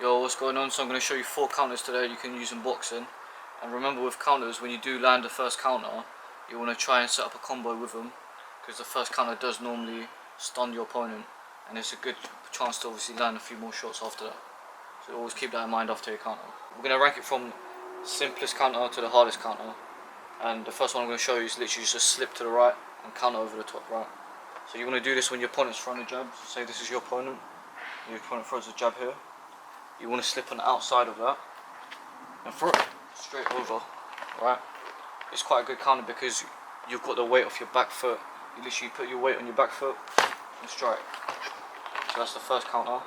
Yo, what's going on? So I'm going to show you 4 counters today you can use in boxing. And remember, with counters, when you do land the first counter, you want to try and set up a combo with them, because the first counter does normally stun your opponent, and it's a good chance to obviously land a few more shots after that. So always keep that in mind after your counter. We're going to rank it from simplest counter to the hardest counter, and the first one I'm going to show you is literally just a slip to the right and counter over the top right. So you want to do this when your opponent's throwing a jab. So say this is your opponent, your opponent throws a jab here. You want to slip on the outside of that and throw it straight over, right? It's quite a good counter because you've got the weight off your back foot. You literally put your weight on your back foot and strike. So that's the first counter.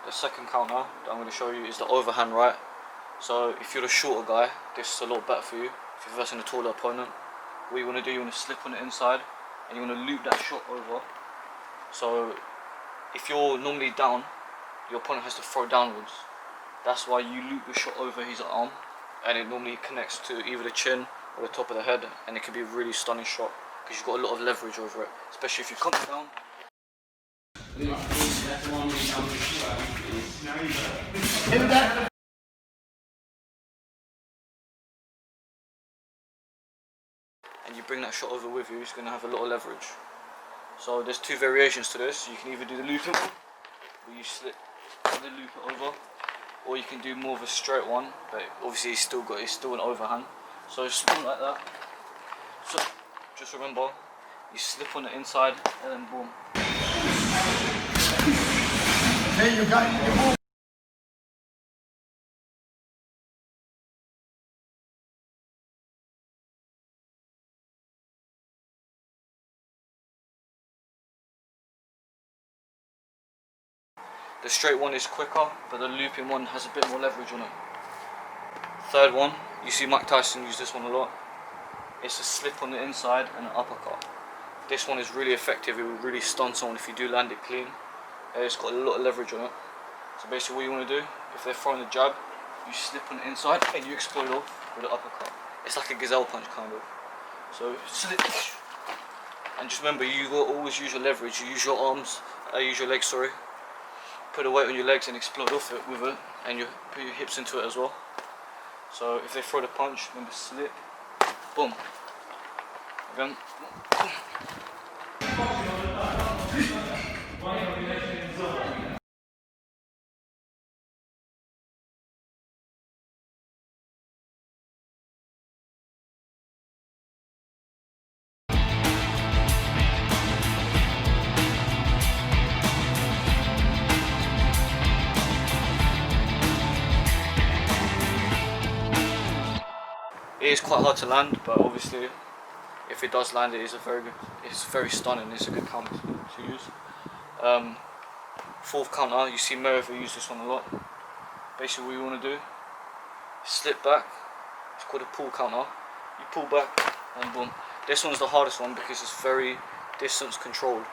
The second counter that I'm going to show you is the overhand right. So if you're the shorter guy, this is a lot better for you. If you're versing a taller opponent, what you want to do, you want to slip on the inside and you want to loop that shot over. So if you're normally down, your opponent has to throw downwards. That's why you loop the shot over his arm, and it normally connects to either the chin or the top of the head, and it can be a really stunning shot because you've got a lot of leverage over it, especially if you come down. And you bring that shot over with you, it's going to have a lot of leverage. So there's 2 variations to this. You can either do the looping one, where you slip the loop it over, or you can do more of a straight one, but obviously it's still an overhand. So it's still like that. So just remember, you slip on the inside and then boom. There you go. The straight one is quicker, but the looping one has a bit more leverage on it. Third one, you see Mike Tyson use this one a lot. It's a slip on the inside and an uppercut. This one is really effective. It will really stun someone if you do land it clean. It's got a lot of leverage on it. So basically what you want to do, if they're throwing a jab, you slip on the inside and you explode off with an uppercut. It's like a gazelle punch kind of. So slip, and just remember, you will always use your leverage. You use your arms, use your legs, sorry. Put a weight on your legs and explode off it with it, and you put your hips into it as well. So if they throw the punch, remember slip, boom. Again. It is quite hard to land, but obviously, if it does land, it's very stunning. It's a good counter to use. Fourth counter, you see Mayweather use this one a lot. Basically, what you want to do, slip back. It's called a pull counter. You pull back and boom. This one's the hardest one because it's very distance controlled.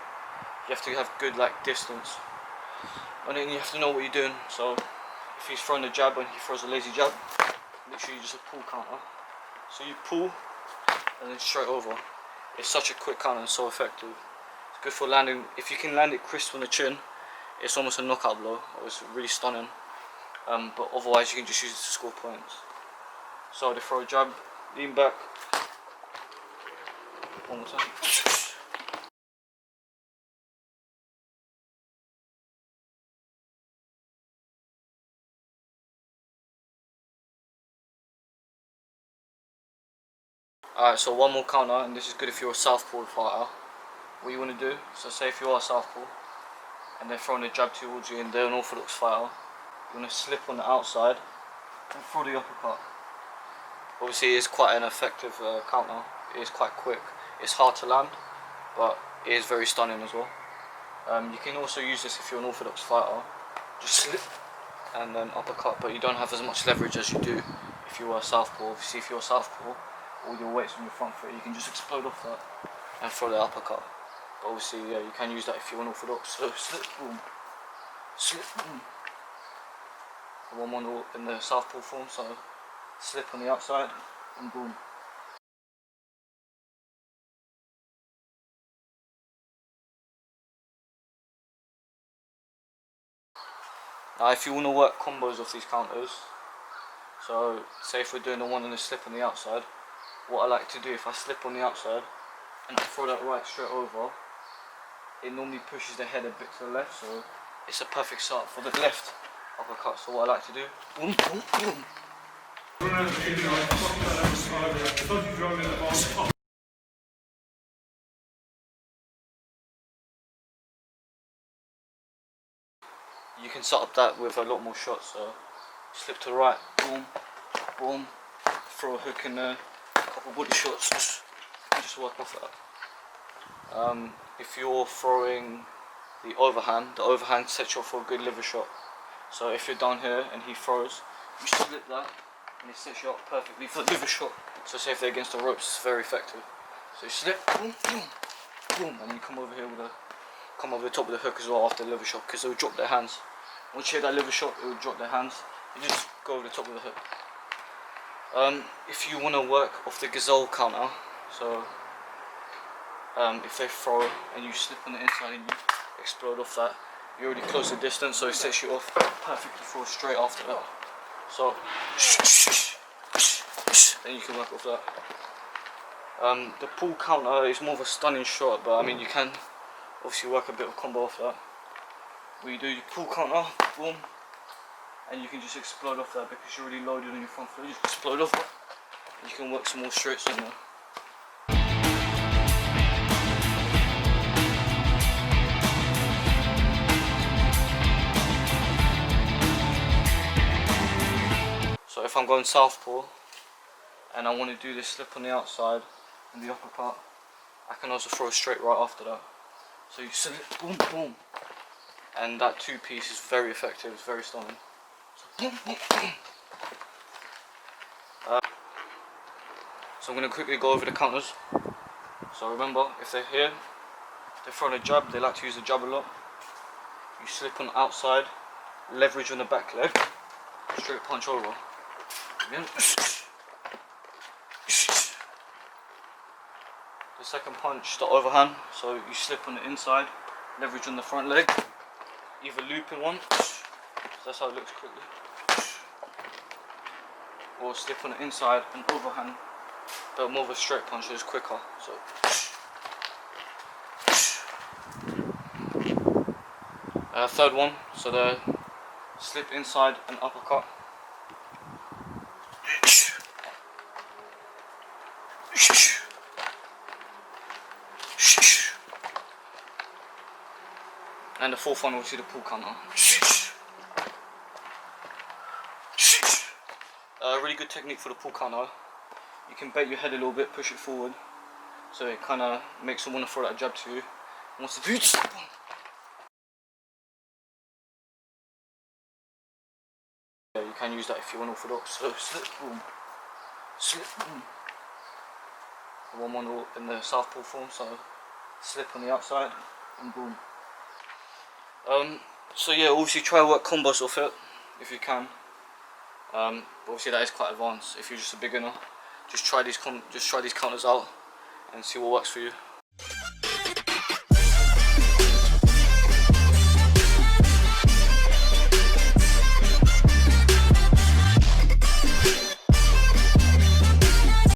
You have to have good distance, and then you have to know what you're doing. So if he's throwing a jab and he throws a lazy jab, literally just a pull counter. So you pull and then straight over. It's such a quick counter and so effective. It's good for landing. If you can land it crisp on the chin, it's almost a knockout blow. It's really stunning. But otherwise you can just use it to score points. So they throw a jab, lean back. One more time. Alright, so one more counter, and this is good if you're a southpaw fighter. What you want to do, so say if you are a southpaw and they're throwing a jab towards you and they're an orthodox fighter, you want to slip on the outside and throw the uppercut. Obviously it is quite an effective counter. It is quite quick. It's hard to land, but it is very stunning as well. You can also use this if you're an orthodox fighter. Just slip and then uppercut, but you don't have as much leverage as you do if you are a southpaw. Obviously if you're a southpaw, all your weight's on your front foot, you can just explode off that and throw the uppercut. obviously, yeah, you can use that if you want orthodox. So slip, boom, slip, boom. One more in the southpaw form, so slip on the outside and boom. Now if you want to work combos off these counters, so say if we're doing the one and the slip on the outside, what I like to do, if I slip on the outside and I throw that right straight over, it normally pushes the head a bit to the left, so it's a perfect setup for the left uppercut. So what I like to do, boom, boom, boom. You can set up that with a lot more shots, so slip to the right, boom, boom, throw a hook in there, a couple body shots, just work off that. If you're throwing the overhand sets you up for a good liver shot. So if you're down here and he throws, you slip that and it sets you up perfectly for the liver shot. So say if they're against the ropes, it's very effective. So you slip, boom, boom, boom, and you come over here with come over the top of the hook as well after the liver shot, because it will drop their hands. Once you hit that liver shot, it will drop their hands. You just go over the top of the hook. If you want to work off the gazelle counter, so if they throw and you slip on the inside and you explode off that, you already close the distance, so it sets you off perfectly for straight after that. So then you can work off that. The pull counter is more of a stunning shot, but I mean you can obviously work a bit of combo off that. Where you do your pull counter, boom, and you can just explode off that because you're already loaded on your front foot. You just explode off that, and you can work some more straights in there. So if I'm going southpaw and I want to do this slip on the outside and the uppercut, I can also throw straight right after that. So you slip, boom, boom, and that two-piece is very effective. It's very stunning. So boom, boom, boom. So I'm going to quickly go over the counters. So remember, if they're here, they're throwing a jab, they like to use the jab a lot. You slip on the outside, leverage on the back leg, straight punch over. Again. The second punch, the overhand, so you slip on the inside, leverage on the front leg, either looping one, so that's how it looks quickly, or slip on the inside and overhand, but more of a straight punch, is quicker. So third one, so the slip inside and uppercut. And the fourth one, we'll see the pull counter. Really good technique for the pull counter. You can bait your head a little bit, push it forward, so it kind of makes them want to throw that jab to you. Once the dude, yeah, you can use that if you want orthodox. So slip, boom, slip, boom. One more in the southpaw form, so slip on the outside and boom. So yeah, obviously try to work combos off it if you can. But obviously that is quite advanced. If you're just a beginner, just try these counters out and see what works for you.